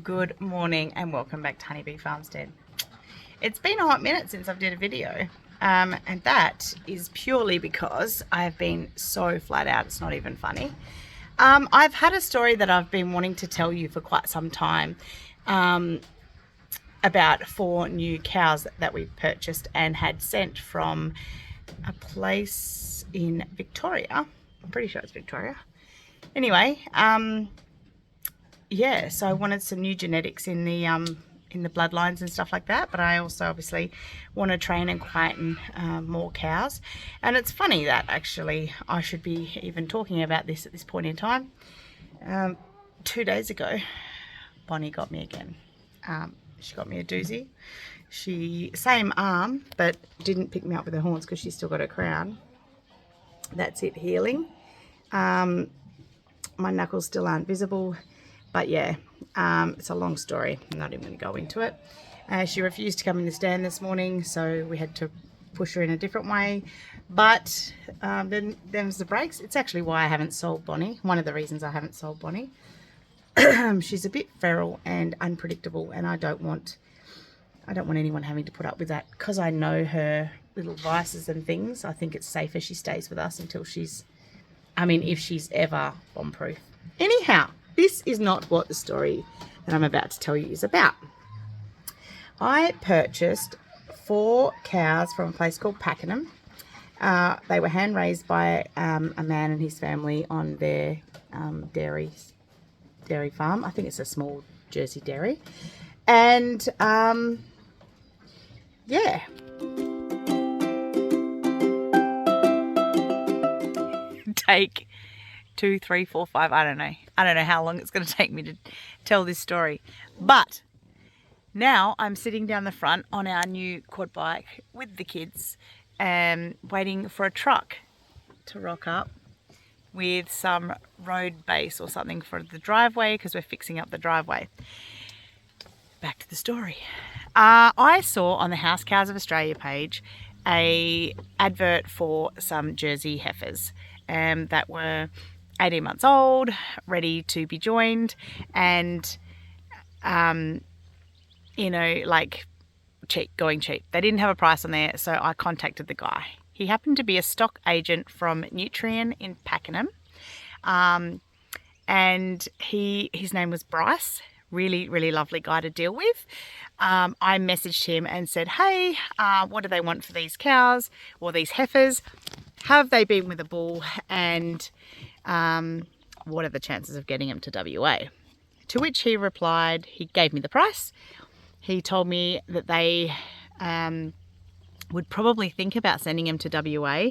Good morning and welcome back to Honeybee Farmstead. It's been a hot minute since I've did a video and that is purely because I've been so flat out it's not even funny. I've had a story that I've been wanting to tell you for quite some time about 4 new cows that we purchased and had sent from a place in Victoria. I'm pretty sure it's Victoria. Anyway, yeah, so I wanted some new genetics in the bloodlines and stuff like that, but I also obviously want to train and quieten more cows. And it's funny that actually I should be even talking about this at this point in time. 2 days ago, Bonnie got me again. She got me a doozy. She, same arm, but didn't pick me up with her horns because she's still got her crown. That's it, healing. My knuckles still aren't visible. But yeah, it's a long story. I'm not even going to go into it. She refused to come in the stand this morning, so we had to push her in a different way. But then there's the brakes. It's actually why I haven't sold Bonnie. One of the reasons I haven't sold Bonnie. She's a bit feral and unpredictable, and I don't want anyone having to put up with that because I know her little vices and things. I think it's safer she stays with us until she's, if she's ever bomb-proof. Anyhow. This is not what the story that I'm about to tell you is about. I purchased 4 cows from a place called Packenham. They were hand raised by a man and his family on their dairy farm. I think it's a small Jersey dairy. And yeah. Take 2, 3, 4, 5, I don't know how long it's going to take me to tell this story. But now I'm sitting down the front on our new quad bike with the kids and waiting for a truck to rock up with some road base or something for the driveway because we're fixing up the driveway. Back to the story. I saw on the House Cows of Australia page a advert for some Jersey heifers that were 18 months old, ready to be joined, and going cheap. They didn't have a price on there, so I contacted the guy. He happened to be a stock agent from Nutrien in Packenham, and his name was Bryce. Really lovely guy to deal with. I messaged him and said, hey, what do they want for these cows or these heifers? Have they been with a bull? And what are the chances of getting them to WA? To which he replied, he gave me the price. He told me that they would probably think about sending him to WA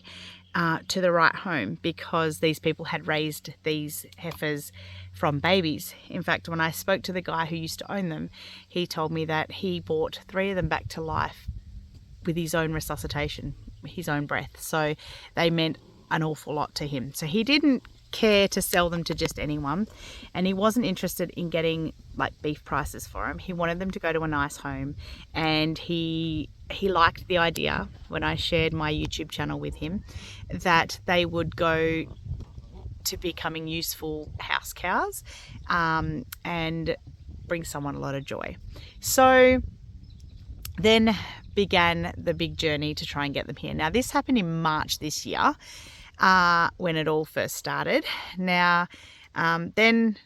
to the right home because these people had raised these heifers from babies. In fact, when I spoke to the guy who used to own them, he told me that he brought 3 of them back to life with his own resuscitation, his own breath. So they meant an awful lot to him. So he didn't care to sell them to just anyone, and he wasn't interested in getting like beef prices for them. He wanted them to go to a nice home, and he liked the idea when I shared my YouTube channel with him that they would go to becoming useful house cows and bring someone a lot of joy. So then began the big journey to try and get them here. Now this happened in March this year, when it all first started. Now, then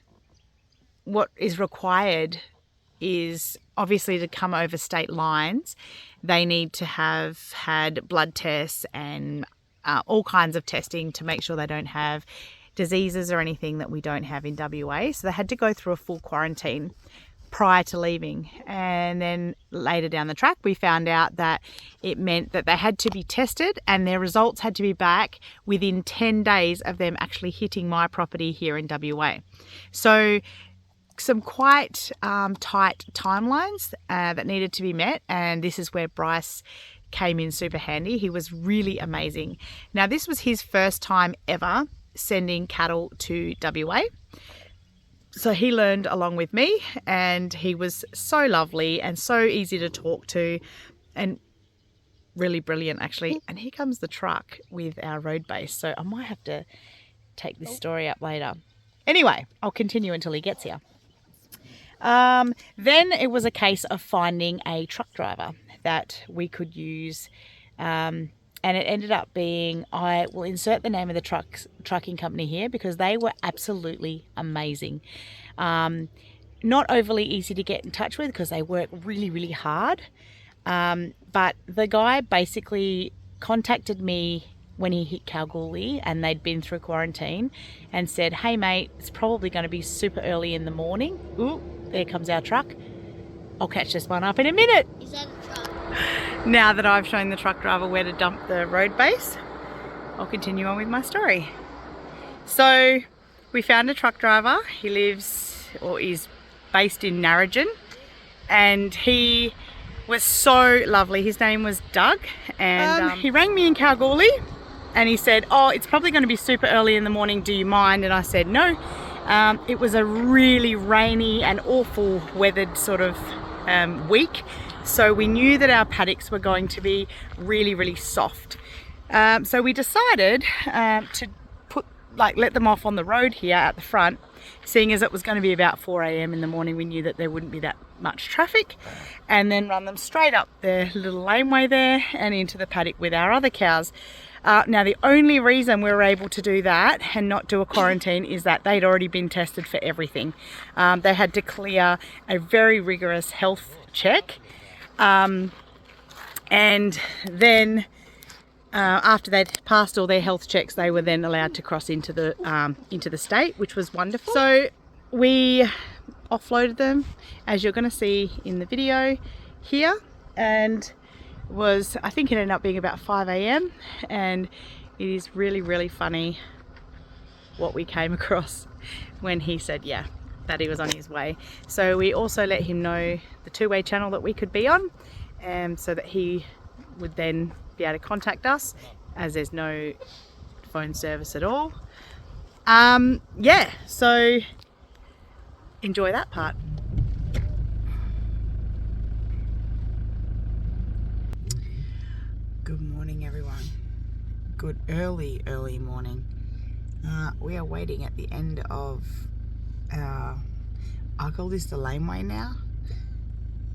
what is required is obviously to come over state lines. They need to have had blood tests and all kinds of testing to make sure they don't have diseases or anything that we don't have in WA. So they had to go through a full quarantine prior to leaving, and then later down the track we found out that it meant that they had to be tested and their results had to be back within 10 days of them actually hitting my property here in WA. So some quite tight timelines that needed to be met, and this is where Bryce came in super handy. He was really amazing. Now this was his first time ever sending cattle to WA. So he learned along with me, and he was so lovely and so easy to talk to and really brilliant actually. And here comes the truck with our road base, so I might have to take this story up later. Anyway, I'll continue until he gets here. Then it was a case of finding a truck driver that we could use, and it ended up being, I will insert the name of the trucking company here because they were absolutely amazing. Not overly easy to get in touch with because they work really, really hard. But the guy basically contacted me when he hit Kalgoorlie and they'd been through quarantine and said, hey mate, it's probably going to be super early in the morning. Ooh, there comes our truck. I'll catch this one up in a minute. Is that a truck? Now that I've shown the truck driver where to dump the road base, I'll continue on with my story. So we found a truck driver. He lives, or is based in Narrogin, and he was so lovely. His name was Doug, and he rang me in Kalgoorlie and he said, oh, it's probably going to be super early in the morning, do you mind? And I said no. It was a really rainy and awful weathered sort of week, so we knew that our paddocks were going to be really, really soft. So we decided to let them off on the road here at the front, seeing as it was going to be about 4 a.m. in the morning. We knew that there wouldn't be that much traffic, and then run them straight up the little laneway there and into the paddock with our other cows. Now the only reason we were able to do that and not do a quarantine is that they'd already been tested for everything. They had to clear a very rigorous health check, and then after they'd passed all their health checks, they were then allowed to cross into the state, which was wonderful. So we offloaded them, as you're going to see in the video here, and I think it ended up being about 5 a.m. and it is really, really funny what we came across when he said yeah, that he was on his way. So we also let him know the two-way channel that we could be on, so that he would then be able to contact us, as there's no phone service at all. Yeah, so enjoy that part. Good morning everyone. Good early morning. We are waiting at the end of our, I'll call this the laneway now,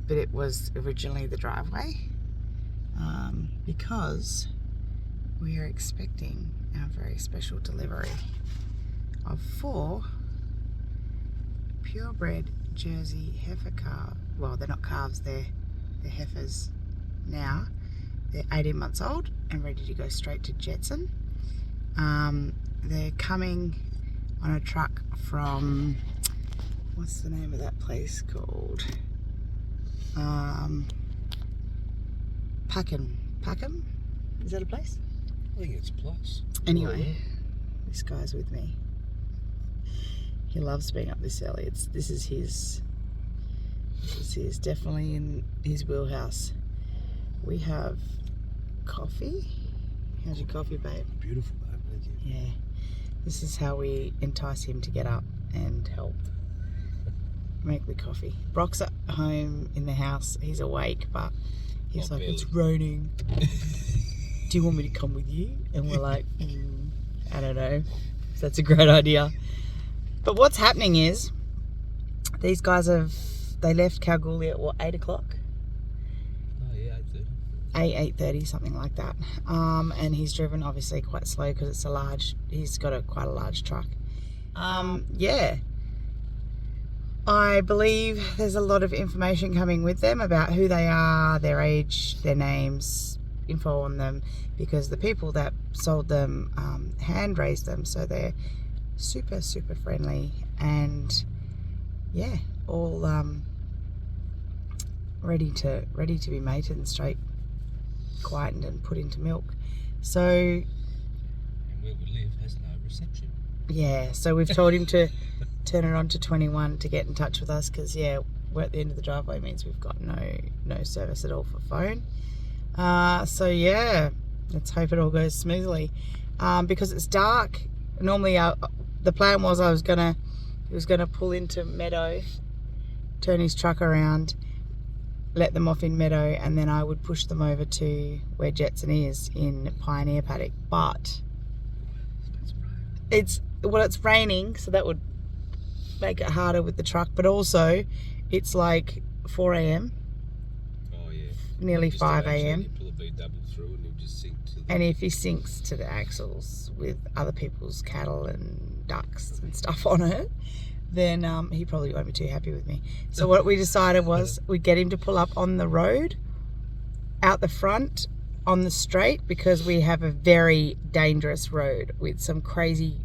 but it was originally the driveway, because we are expecting our very special delivery of 4 purebred Jersey heifer calves. Well, they're not calves, they're heifers now. They're 18 months old and ready to go straight to Jetson. They're coming on a truck from, what's the name of that place called? Packenham? Is that a place? I think it's a place. Anyway, this guy's with me. He loves being up this early. This is definitely in his wheelhouse. We have coffee. How's your coffee, babe? Beautiful, babe. Thank you. Yeah. This is how we entice him to get up and help make the coffee. Brock's at home in the house. He's awake, but he's like, it's raining. Do you want me to come with you? And we're like, I don't know. That's a great idea. But what's happening is these guys they left Kalgoorlie at what, 8 o'clock? 8:30, something like that. And he's driven obviously quite slow because it's he's got quite a large truck. Yeah, I believe there's a lot of information coming with them about who they are, their age, their names, info on them, because the people that sold them hand raised them, so they're super, super friendly, and yeah, all ready to be mated and straight quietened and put into milk. So, and where we live has no reception. Yeah, so we've told him to turn it on to 21 to get in touch with us, because yeah, we're at the end of the driveway, means we've got no service at all for phone. So yeah, let's hope it all goes smoothly, because it's dark. Normally the plan was he was gonna pull into Meadow, turn his truck around, let them off in Meadow, and then I would push them over to where Jetson is in Pioneer Paddock. But it's raining, so that would make it harder with the truck, but also It's like 4 a.m. Oh yeah. Nearly Just 5 actually, a.m. you pull a V double through and he'll just sink to the... And if he sinks to the axles with other people's cattle and ducks and stuff on it, then he probably won't be too happy with me. So what we decided was we'd get him to pull up on the road, out the front, on the straight, because we have a very dangerous road with some crazy,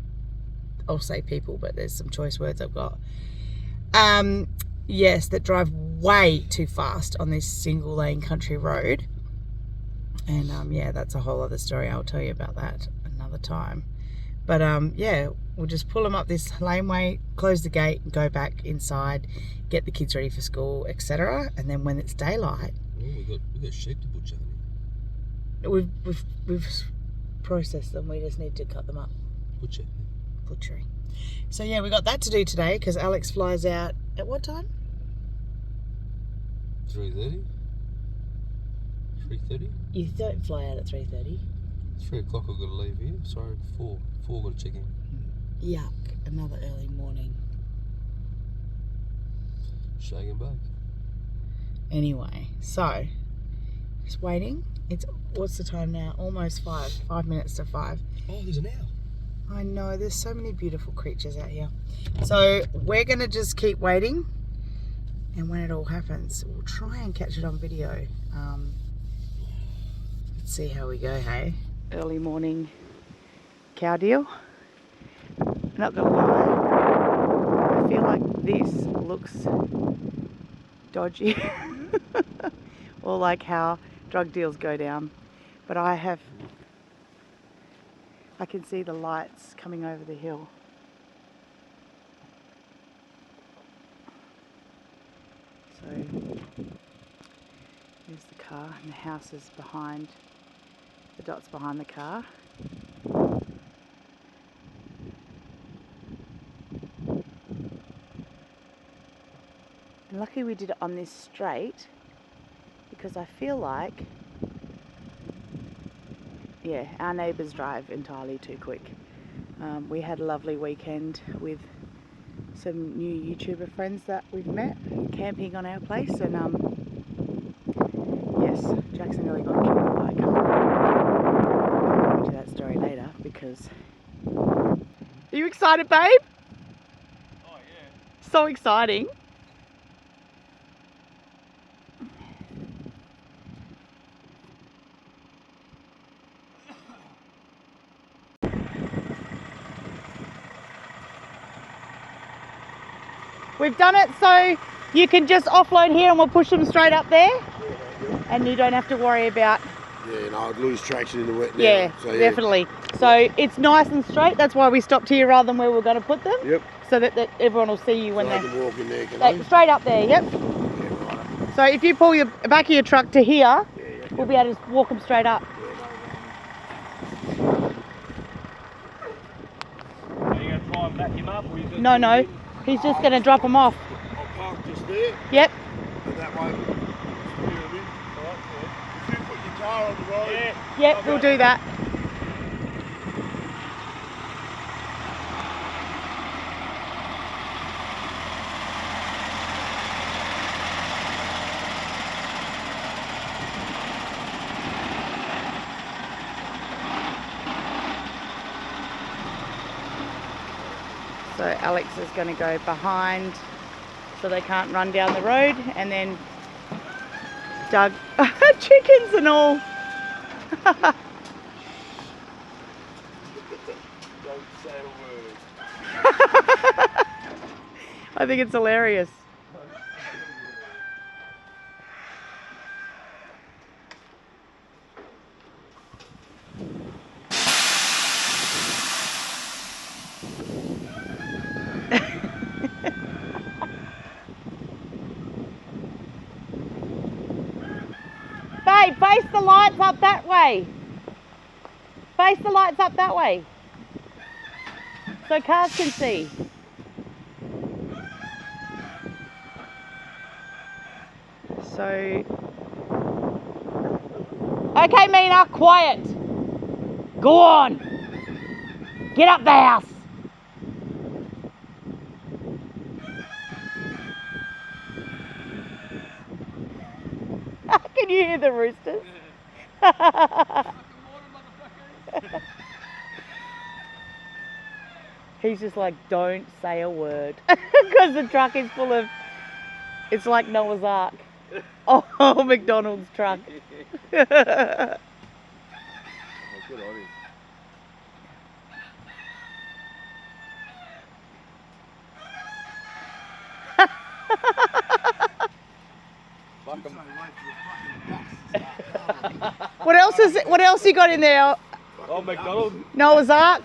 I'll say people, but there's some choice words I've got. Yes, that drive way too fast on this single lane country road. And yeah, that's a whole other story. I'll tell you about that another time. But yeah, we'll just pull them up this laneway, close the gate, go back inside, get the kids ready for school, etc. And then when it's daylight, oh, we got sheep to butcher. we've processed them. We just need to cut them up. Butchering. So yeah, we got that to do today because Alex flies out at what time? 3:30. 3:30. You don't fly out at 3:30. 3 o'clock I've got to leave here. Sorry, 4 I've got to check in. Yuck, another early morning. Shag and bake. Anyway, so just waiting. It's what's the time now? Almost 5. 5 minutes to 5. Oh, there's an owl. I know, there's so many beautiful creatures out here. So we're gonna just keep waiting, and when it all happens, we'll try and catch it on video. Let's see how we go, hey? Early morning cow deal. Not gonna lie, I feel like this looks dodgy. Or like how drug deals go down. But I can see the lights coming over the hill. So there's the car and the house is behind, the dot's behind the car. And luckily we did it on this straight because I feel like, yeah, our neighbours drive entirely too quick. We had a lovely weekend with some new YouTuber friends that we've met camping on our place, and yes, Jackson nearly got killed by a car. I'll go into that story later because... Are you excited, babe? Oh yeah. So exciting. We've done it so you can just offload here and we'll push them straight up there. Yeah. And you don't have to worry about... Yeah, and I'd lose traction in the wet now. Yeah, So, yeah, definitely. So it's nice and straight. That's why we stopped here rather than where we're going to put them. Yep. So that everyone will see you when So I they... can walk in there, can I? Straight up there, yep. Yeah, right. So if you pull your back of your truck to here, we'll be able to just walk them straight up. Are you going to try and back him up? Or you No, no. He's just going to drop them off. I'll park just there, Yep. and that way we'll steer them in. Right, yeah. If you put your car on the road... Yep, we'll do that. So Alex is going to go behind so they can't run down the road, and then Doug, chickens and all. Don't say a word. I think it's hilarious. Babe, face the lights up that way. Face the lights up that way. So cars can see. So... Okay, Mina, quiet. Go on. Get up the house. Can you hear the roosters? He's just like, don't say a word. Because the truck is full of, it's like Noah's Ark. Oh, McDonald's truck. Oh, good on him. What else you got in there? Oh, McDonald's. Noah's Ark?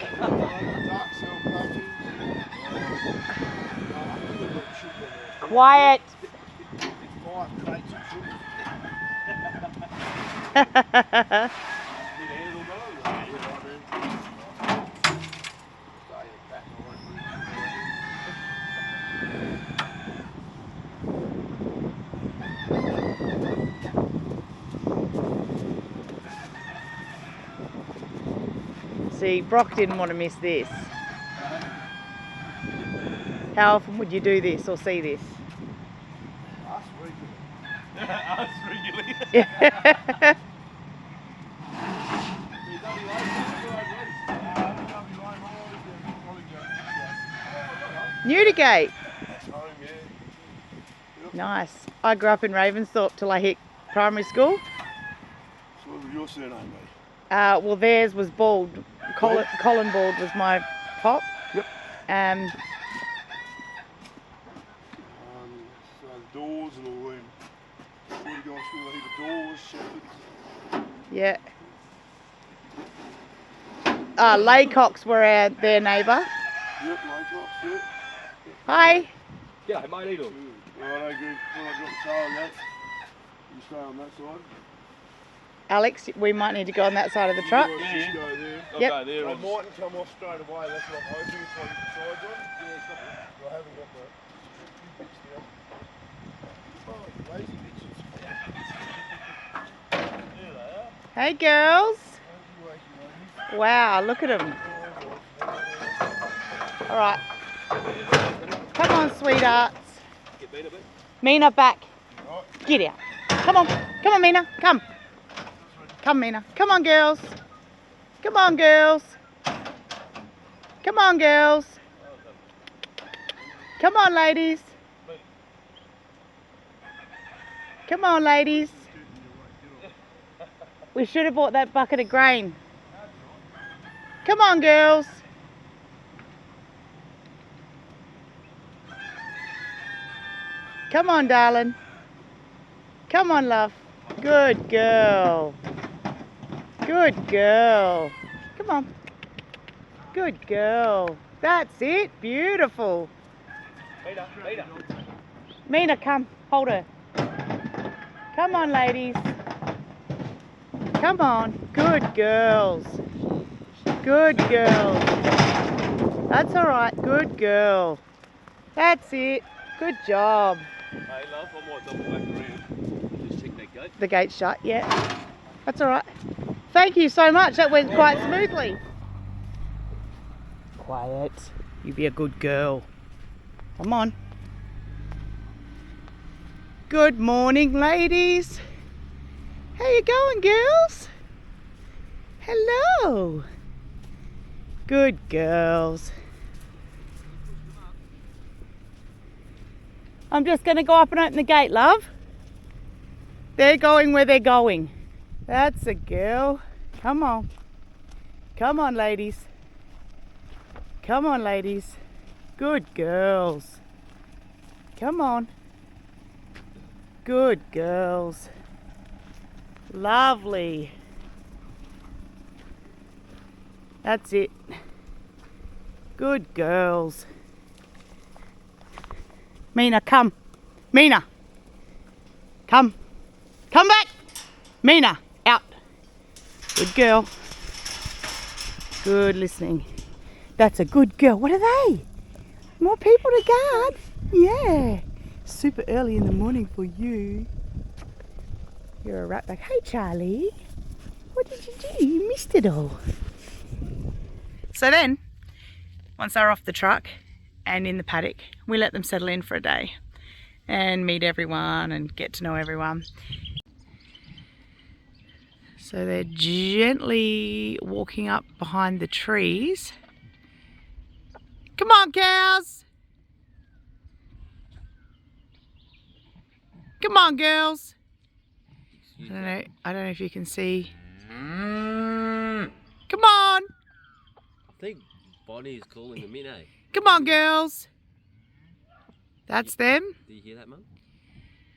Quiet. See, Brock didn't want to miss this. How often would you do this or see this? Us regularly. Yeah. Newdigate. Nice. I grew up in Ravensthorpe till I hit primary school. So what was your surname, mate? Well, theirs was Bald. Colin Bald was my pop. Yep. So doors and all them. What you guys call a heap of doors, shepherds? Yeah. Laycocks were their neighbour. Yep, Laycocks, yep. Hi. Yeah, mate, eat all. Right, I agree. Well, I got the tail on that. You stay on that side. Alex, we might need to go on that side of the truck. You guys just go there. I'll Yep. go there. I mightn't come off straight away, that's what I'm hoping if I get the sides on. Yeah, copy. I haven't got the bits down. Oh, lazy bitches. There they are. Hey girls. Wakey, wakey, wakey. Wow, look at them. All right. Come on, sweethearts. Get beat a bit. Mina, back. Right. Get out. Come on. Come on, Mina. Come. Come, Mina. Come on, girls. Come on, girls. Come on, girls. Come on, ladies. Come on, ladies. We should have bought that bucket of grain. Come on, girls. Come on, darling. Come on, love. Good girl. Good girl. Come on. Good girl. That's it. Beautiful. Peter. Mina, come. Hold her. Come on, ladies. Come on. Good girls. Good girls. That's all right. Good girl. That's it. Good job. Hey, love, I might double back around. Just check that gate. The gate's shut, yeah. That's all right. Thank you so much. That went quite smoothly. Quiet. You be a good girl. Come on. Good morning, ladies. How you going, girls? Hello. Good girls. I'm just going to go up and open the gate, love. They're going where they're going. That's a girl. Come on. Come on, ladies. Come on, ladies. Good girls. Come on. Good girls. Lovely. That's it. Good girls. Mina, come. Mina. Come. Come back. Mina, out. Good girl. Good listening. That's a good girl. What are they? More people to guard? Yeah. Super early in the morning for you. You're a rat bag. Hey, Charlie. What did you do? You missed it all. So then, once they're off the truck and in the paddock, we let them settle in for a day and meet everyone and get to know everyone. So they're gently walking up behind the trees. Come on, cows. Come on, girls. I don't know if you can see. Come on. I think Bonnie is calling them in, eh? Come on, girls. That's them. Do you hear that, Mum?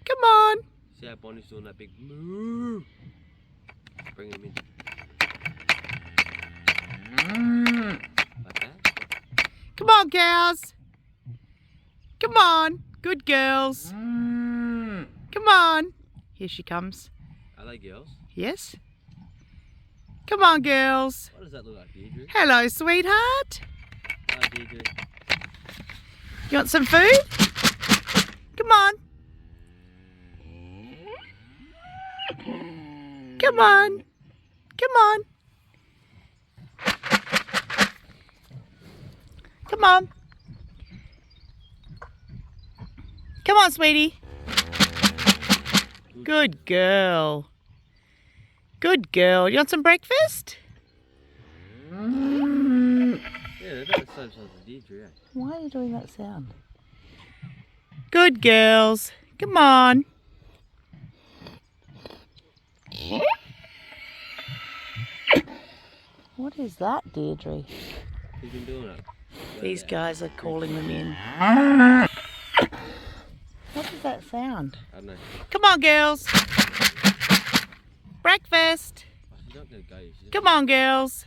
Come on. See how Bonnie's doing that big moo? Bring them in. Like that? Come on, cows. Come on. Good girls. Come on. Here she comes. Are they girls? Yes. Come on, girls. What does that look like, Deirdre? Hello, sweetheart. Hi, Deirdre. You want some food? Come on. Come on. Come on. Come on. Come on, sweetie. Good girl. Good girl. You want some breakfast? Yeah, they're about the same size as Deirdre, eh? Why are you doing that sound? Good girls. Come on. What is that, Deirdre? Who's been doing it? These guys are calling them in. What does that sound? I don't know. Come on, girls. Breakfast. Oh, she's not going to go. She's Come on, girls.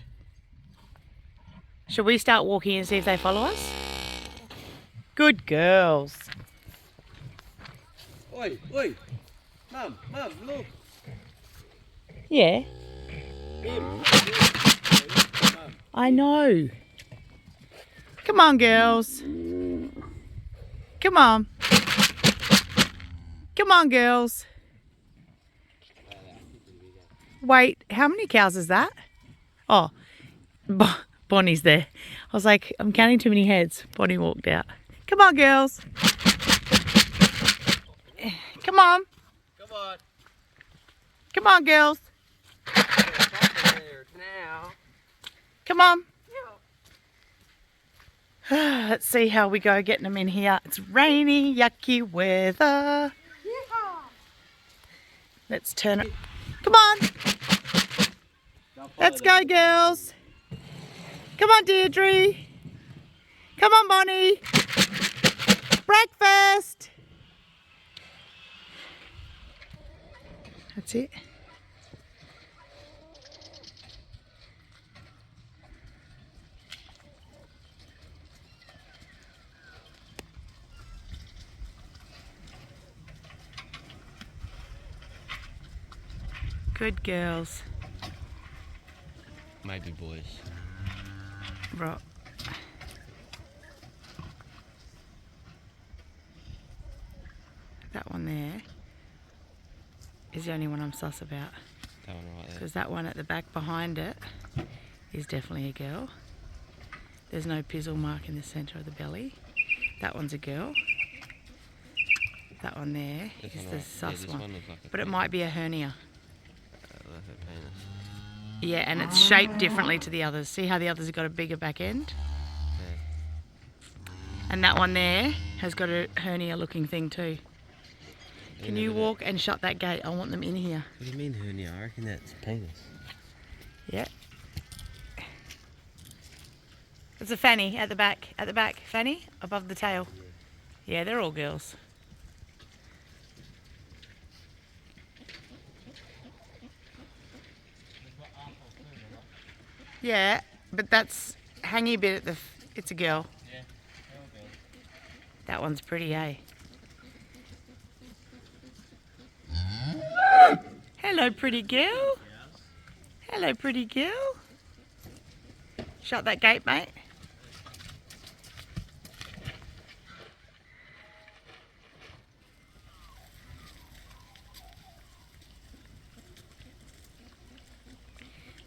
Shall we start walking and see if they follow us? Good girls. Oi, oi! Mum, look! Yeah, Him! Mum. I know. Come on, girls. Come on. Come on, girls. Wait, how many cows is that? Oh, Bonnie's there. I was like, I'm counting too many heads. Bonnie walked out. Come on, girls. Come on. Come on! Come on, girls. There now. Come on. Let's see how we go getting them in here. It's rainy, yucky weather. Let's turn it. Come on. Let's go, girls. Come on, Deirdre. Come on, Bonnie. Breakfast. That's it. Good girls. Maybe boys. Right. That one there is the only one I'm sus about. That one right there. Because that one at the back behind it is definitely a girl. There's no pizzle mark in the centre of the belly. That one's a girl. That one there This is one the right- sus this one. one looks like a But it penis. might be a hernia. Like her penis. Yeah, and it's shaped differently to the others. See how the others have got a bigger back end? Yeah. And that one there has got a hernia looking thing too. Can you walk and shut that gate? I want them in here. What do you mean hernia? I reckon that's penis. Yeah. It's a fanny at the back. At the back. Fanny above the tail. Yeah, they're all girls. Yeah, but that's hangy bit at the... It's a girl. Yeah. That one's pretty, eh? Hello, pretty girl. Hello, pretty girl. Shut that gate, mate.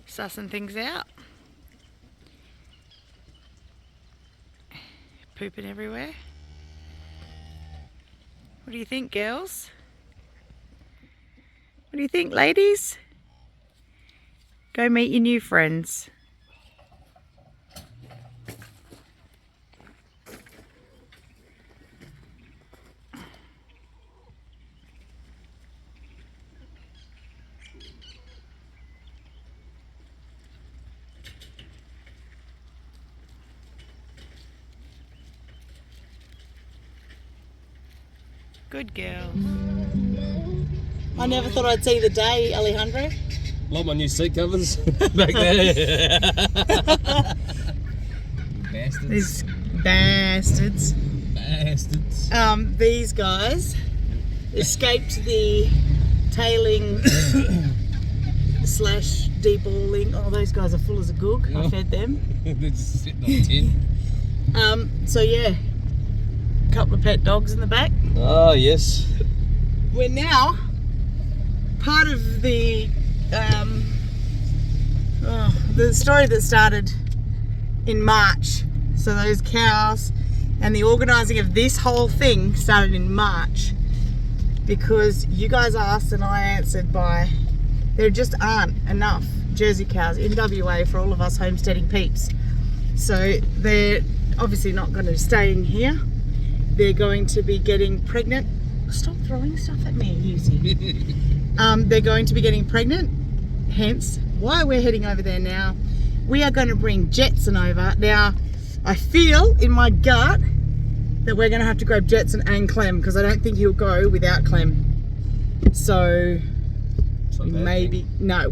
Sussing things out. Pooping everywhere. What do you think, girls? What do you think, ladies? Go meet your new friends. Good girl. I never thought I'd see the day, Alejandro. Like my new seat covers back there. Bastards. These bastards. Bastards. These guys escaped the tailing slash deballing. Oh, those guys are full as a gook. I fed them. They're just sitting on tin. So yeah, a couple of pet dogs in the back. Oh, yes. We're now part of the story that started in March. So those cows and the organising of this whole thing started in March because you guys asked and I answered by there just aren't enough Jersey cows in WA for all of us homesteading peeps. So they're obviously not going to stay in here. They're going to be getting pregnant. Stop throwing stuff at me, Yuzi. They're going to be getting pregnant, hence why we're heading over there now. We are going to bring Jetson over. Now, I feel in my gut that we're going to have to grab Jetson and Clem because I don't think he'll go without Clem. So, we maybe, no,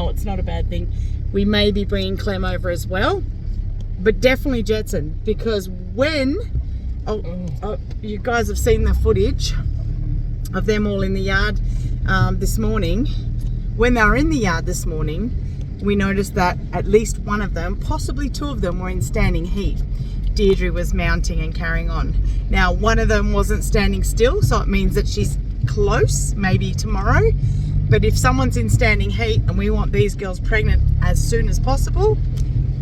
it's not a bad thing. We may be bringing Clem over as well, but definitely Jetson because when, you guys have seen the footage of them all in the yard this morning. When they were in the yard this morning, we noticed that at least one of them, possibly two of them, were in standing heat. Deirdre was mounting and carrying on. Now, one of them wasn't standing still, so it means that she's close, maybe tomorrow. But if someone's in standing heat and we want these girls pregnant as soon as possible,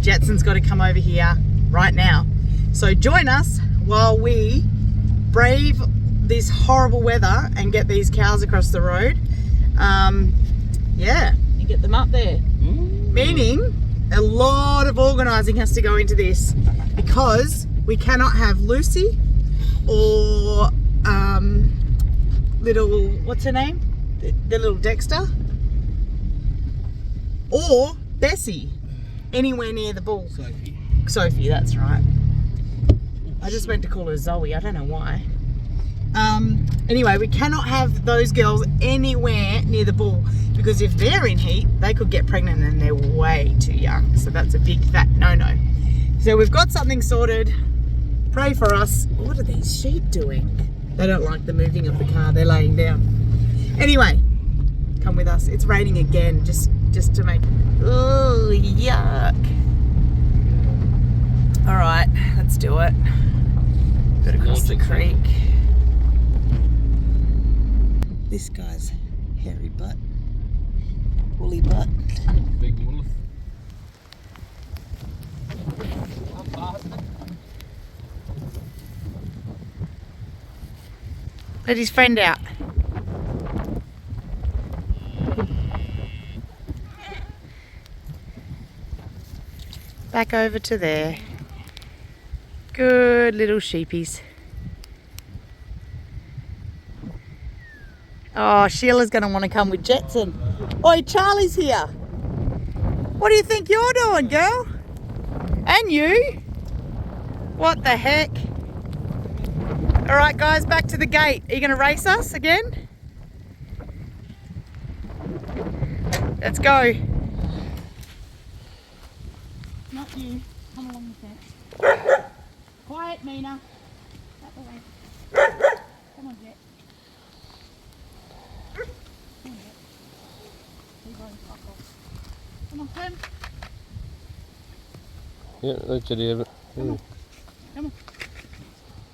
Jetson's got to come over here right now. So join us while we brave this horrible weather and get these cows across the road. Yeah, and get them up there. Meaning a lot of organising has to go into this because we cannot have Lucy or little, what's her name? The little Dexter or Bessie anywhere near the bull. Sophie, that's right. I just meant to call her Zoe, I don't know why. Anyway, we cannot have those girls anywhere near the bull because if they're in heat, they could get pregnant and they're way too young. So that's a big fat no-no. So we've got something sorted. Pray for us. What are these sheep doing? They don't like the moving of the car. They're laying down. Anyway, come with us. It's raining again, just to make... Oh, yuck. All right, let's do it. Got to cross the creek. This guy's hairy butt, woolly butt. Big wolf. Let his friend out. Back over to there. Good little sheepies. Oh, Sheila's going to want to come with Jetson. Oi, Charlie's here. What do you think you're doing, girl? And you? What the heck? All right, guys, back to the gate. Are you going to race us again? Let's go. Not you. Come along the fence. Quiet, Mina. Out the way. Come on, Jet. Come on, Jet. You're going fuck off. Come on, Clem. Yeah, let Jetty have it. Come on. Come on.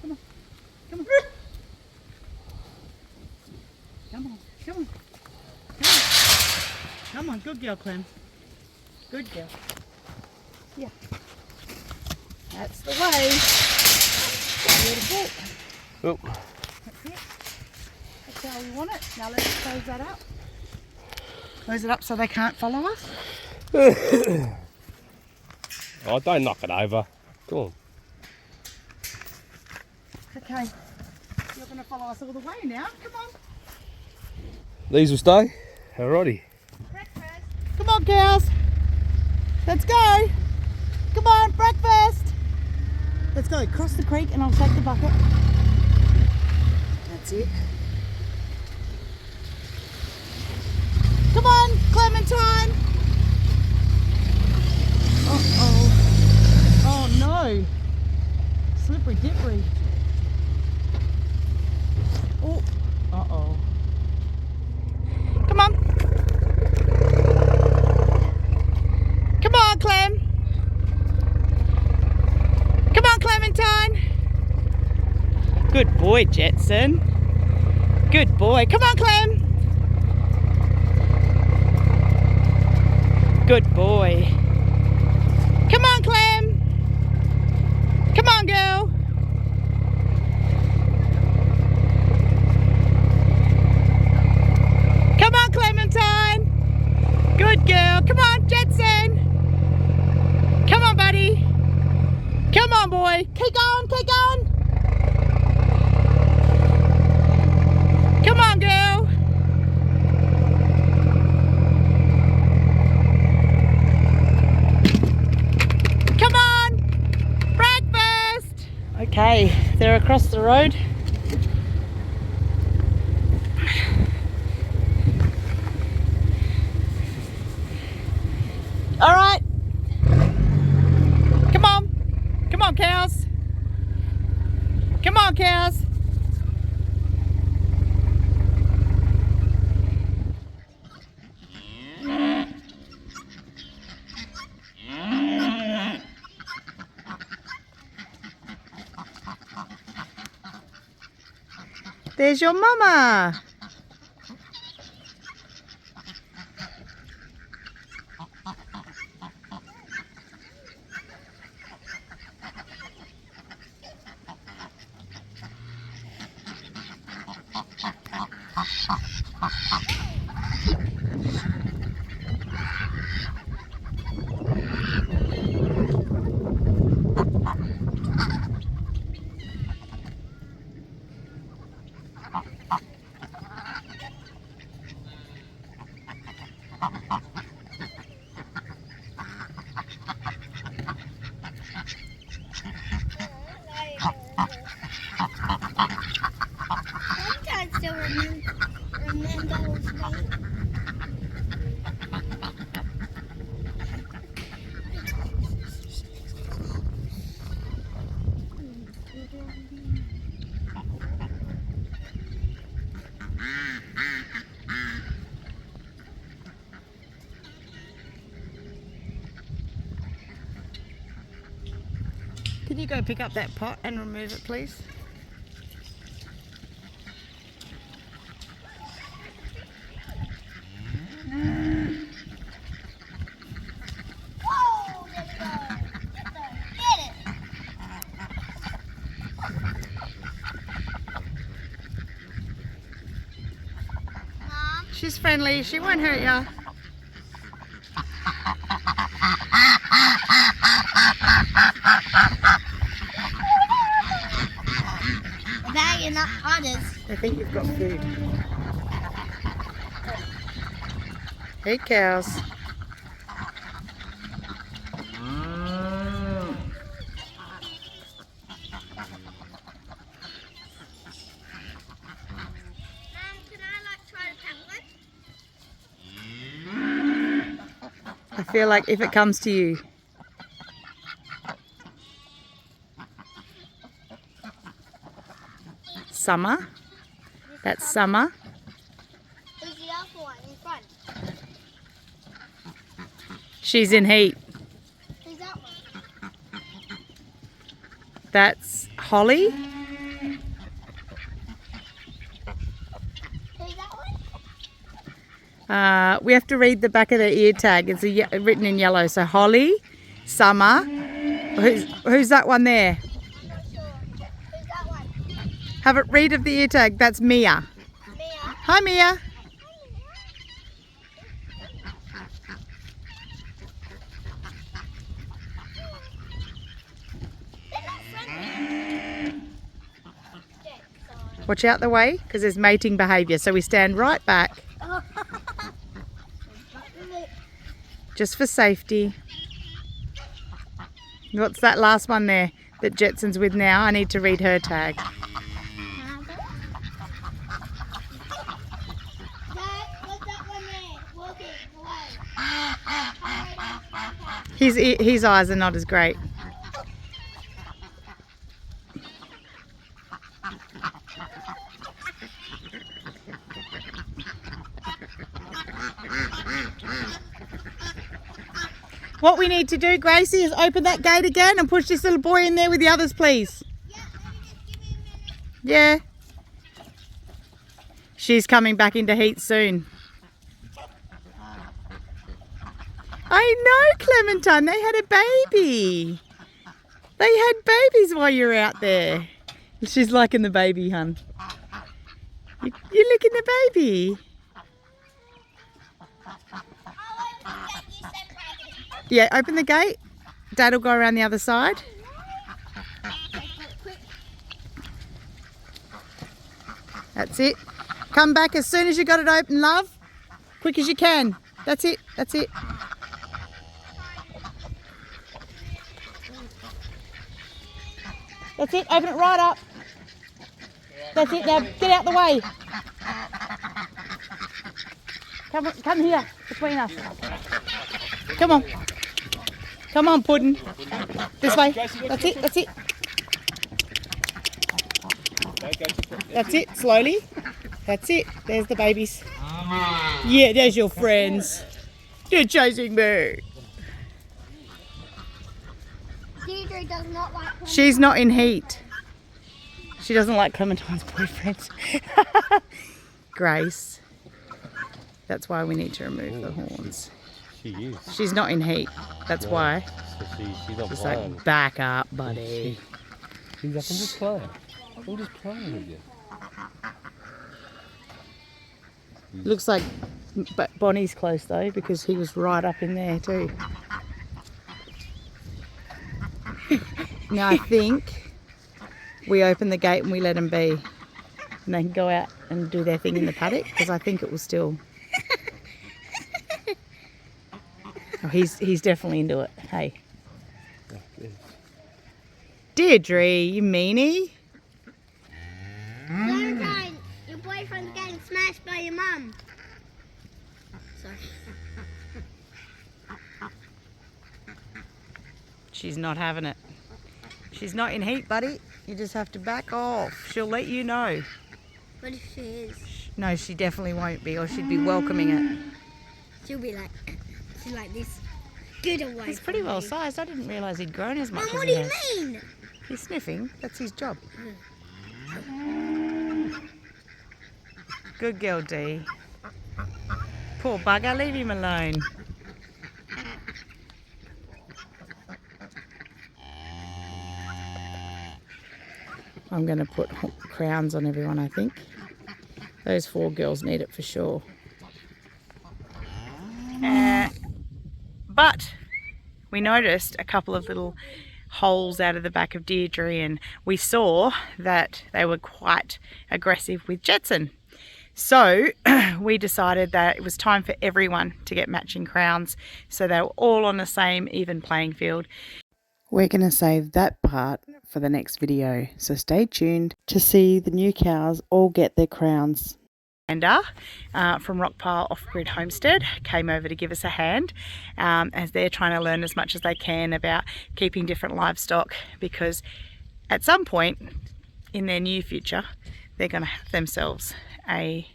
Come on. Come on. Come on. Come on. Come on. Come on. Good girl, Clem. Good girl. Yeah. That's the way. Beautiful. Oh. That's it. That's how we want it. Now let's close that up. Close it up so they can't follow us. Oh, don't knock it over. Go on. Okay, you're going to follow us all the way now. Come on. These will stay. Alrighty. Breakfast. Come on, cows. Let's go. Come on, breakfast. Let's go. Cross the creek and I'll take the bucket. That's it. Come on, Clementine. Uh-oh. Oh, no. Slippery dippery. Oh, uh-oh. Come on. Come on, Clem. Come on, Clementine. Good boy, Jetson. Good boy. Come on, Clem. Good boy. Come on, Clem. Come on, girl. Come on, Clementine. Good girl. Come on, Jetson. Come on, buddy. Come on, boy. Keep going, keep going. Come on, girl. Come on. Breakfast. Okay, they're across the road. All right. Come on. Come on, cows. Come on, cows. There's your mama. Can you go pick up that pot and remove it, please? She's friendly, she won't hurt ya. You're not honest. I think you've got food. Hey, cows. I feel like if it comes to you. Summer. That's Summer. Who's the other one in front? She's in heat. Who's that one? That's Holly. Who's that one? We have to read the back of the ear tag. It's written in yellow. So Holly, Summer. Who's that one there? I'm not sure. Who's that one? Have a read of the ear tag. That's Mia. Mia. Hi, Mia. Watch out the way, because there's mating behaviour. So we stand right back, just for safety. What's that last one there that Jetson's with now? I need to read her tag. Dad, what's that one there? Walking away. His eyes are not as great. What we need to do, Gracie, is open that gate again and push this little boy in there with the others, please. Yeah, maybe just give me a minute. Yeah. She's coming back into heat soon. I know, Clementine, they had a baby. They had babies while you were out there. She's liking the baby, hun. You're licking the baby. Yeah, open the gate. Dad will go around the other side. That's it. Come back as soon as you got it open, love. Quick as you can. That's it. That's it. That's it. Open it right up. That's it. Now get out the way. Come here between us. Come on. Come on, Puddin'. This way. That's it. That's it. That's it. Slowly. That's it. There's the babies. Yeah, there's your friends. You're chasing me. Deirdre does not like Clementine. She's not in heat. She doesn't like Clementine's boyfriends. Grace. That's why we need to remove the horns. She is. She's not in heat. That's why. So she's not Just playing. like, back up, buddy. She's up and just playing. I'm just playing with you. Looks like Bonnie's close though, because he was right up in there too. Now I think we open the gate and we let them be, and they can go out and do their thing in the paddock, because I think it will still. Oh, he's definitely into it. Hey, Deirdre, you meanie. Clementine, your boyfriend's getting smashed by your mum. Sorry. She's not having it. She's not in heat, buddy. You just have to back off. She'll let you know. What if she is? No, she definitely won't be, or she'd be welcoming it. She'll be like, she's like this. Get away. He's pretty from well me. sized. I didn't realise he'd grown as much Mum, as what he do you has. mean? He's sniffing. That's his job. Good girl, Dee. Poor bugger. Leave him alone. I'm going to put crowns on everyone, I think. Those 4 girls need it for sure. But we noticed a couple of little holes out of the back of Deirdre, and we saw that they were quite aggressive with Jetson. So we decided that it was time for everyone to get matching crowns, so they were all on the same even playing field. We're going to save that part for the next video, so stay tuned to see the new cows all get their crowns. Amanda from Rockpile Off-Grid Homestead came over to give us a hand as they're trying to learn as much as they can about keeping different livestock, because at some point in their near future they're going to have themselves a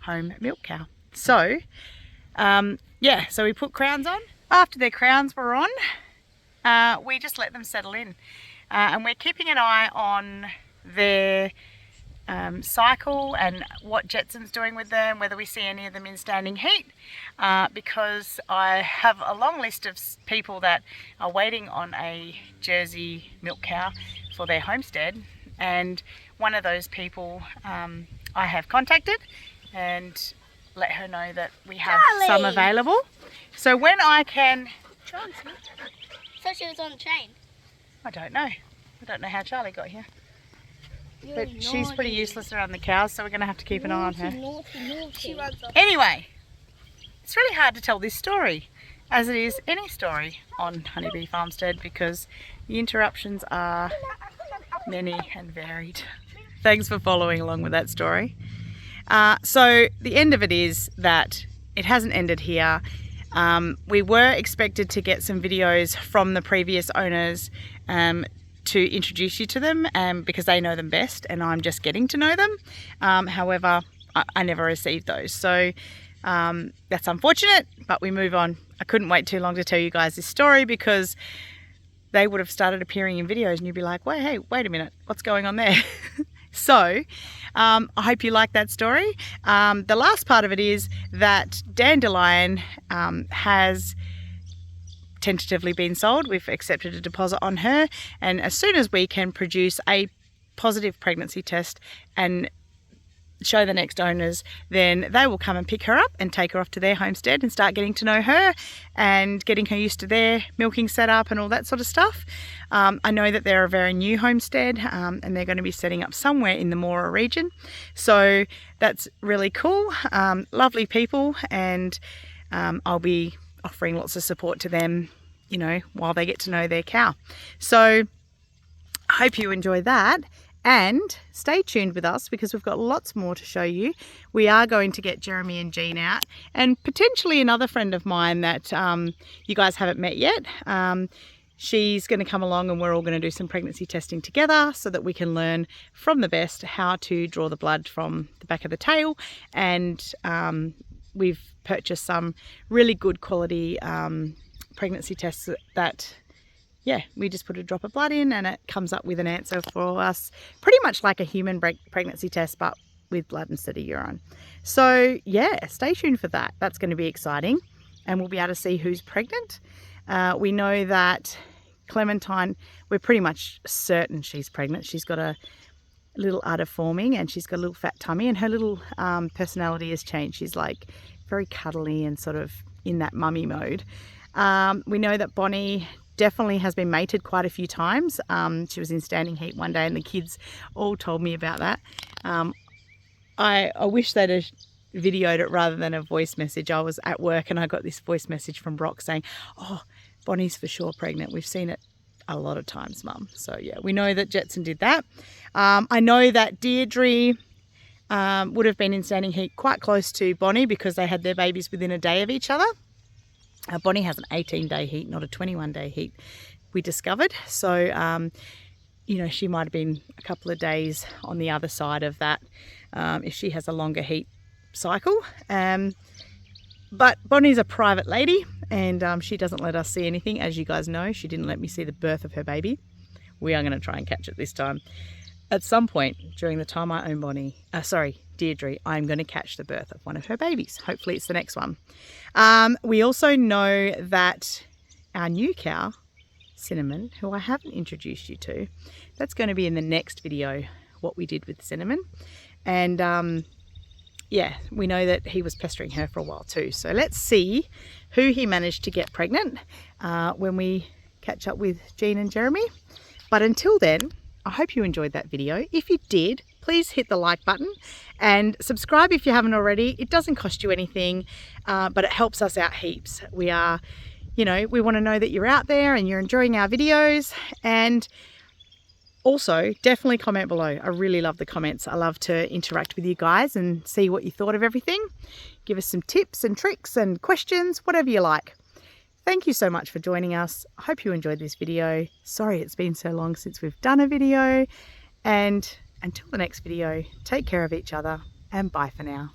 home milk cow. So yeah, so we put crowns on. After their crowns were on, we just let them settle in, and we're keeping an eye on their cycle and what Jetson's doing with them, whether we see any of them in standing heat, because I have a long list of people that are waiting on a Jersey milk cow for their homestead, and one of those people I have contacted and let her know that we have some available. So when I can... So she was on the train. I don't know how Charlie got here. But she's pretty useless around the cows, so we're going to have to keep an eye on her. She runs off. Anyway, it's really hard to tell this story, as it is any story on Honeybee Farmstead, because the interruptions are many and varied. Thanks for following along with that story. So the end of it is that it hasn't ended here. We were expected to get some videos from the previous owners to introduce you to them because they know them best and I'm just getting to know them. However, I never received those. So that's unfortunate, but we move on. I couldn't wait too long to tell you guys this story because they would have started appearing in videos and you'd be like, wait, hey, wait a minute, what's going on there? So I hope you like that story. The last part of it is that Dandelion has tentatively been sold. We've accepted a deposit on her, and as soon as we can produce a positive pregnancy test and show the next owners, then they will come and pick her up and take her off to their homestead and start getting to know her and getting her used to their milking setup and all that sort of stuff. I know that they're a very new homestead and they're going to be setting up somewhere in the Mora region, so that's really cool. Lovely people, and I'll be offering lots of support to them, you know, while they get to know their cow. So I hope you enjoy that. And stay tuned with us because we've got lots more to show you. We are going to get Jeremy and Jean out, and potentially another friend of mine that you guys haven't met yet. She's going to come along and we're all going to do some pregnancy testing together so that we can learn from the best how to draw the blood from the back of the tail. And we've purchased some really good quality pregnancy tests that, yeah, we just put a drop of blood in and it comes up with an answer for us, pretty much like a human pregnancy test, but with blood instead of urine. So yeah, stay tuned for that. That's going to be exciting, and we'll be able to see who's pregnant. We know that Clementine, we're pretty much certain she's pregnant. She's got a little udder forming and she's got a little fat tummy, and her little personality has changed. She's like very cuddly and sort of in that mummy mode. We know that Bonnie definitely has been mated quite a few times. She was in standing heat one day and the kids all told me about that. I wish they'd have videoed it rather than a voice message. I was at work and I got this voice message from Brock saying, oh, Bonnie's for sure pregnant. We've seen it a lot of times, Mum. So yeah, we know that Jetson did that. I know that Deirdre would have been in standing heat quite close to Bonnie because they had their babies within a day of each other. Bonnie has an 18-day heat, not a 21-day heat, we discovered. So, you know, she might have been a couple of days on the other side of that if she has a longer heat cycle. But Bonnie's a private lady and she doesn't let us see anything. As you guys know, she didn't let me see the birth of her baby. We are going to try and catch it this time. At some point during the time I own Deirdre, I'm going to catch the birth of one of her babies. Hopefully it's the next one. We also know that our new cow, Cinnamon, who I haven't introduced you to, that's going to be in the next video, what we did with Cinnamon. And yeah, we know that he was pestering her for a while too. So let's see who he managed to get pregnant when we catch up with Jean and Jeremy. But until then, I hope you enjoyed that video. If you did, please hit the like button and subscribe if you haven't already. It doesn't cost you anything, but it helps us out heaps. We are, you know, we want to know that you're out there and you're enjoying our videos. And also, definitely comment below. I really love the comments. I love to interact with you guys and see what you thought of everything. Give us some tips and tricks and questions, whatever you like. Thank you so much for joining us. I hope you enjoyed this video. Sorry it's been so long since we've done a video. And until the next video, take care of each other and bye for now.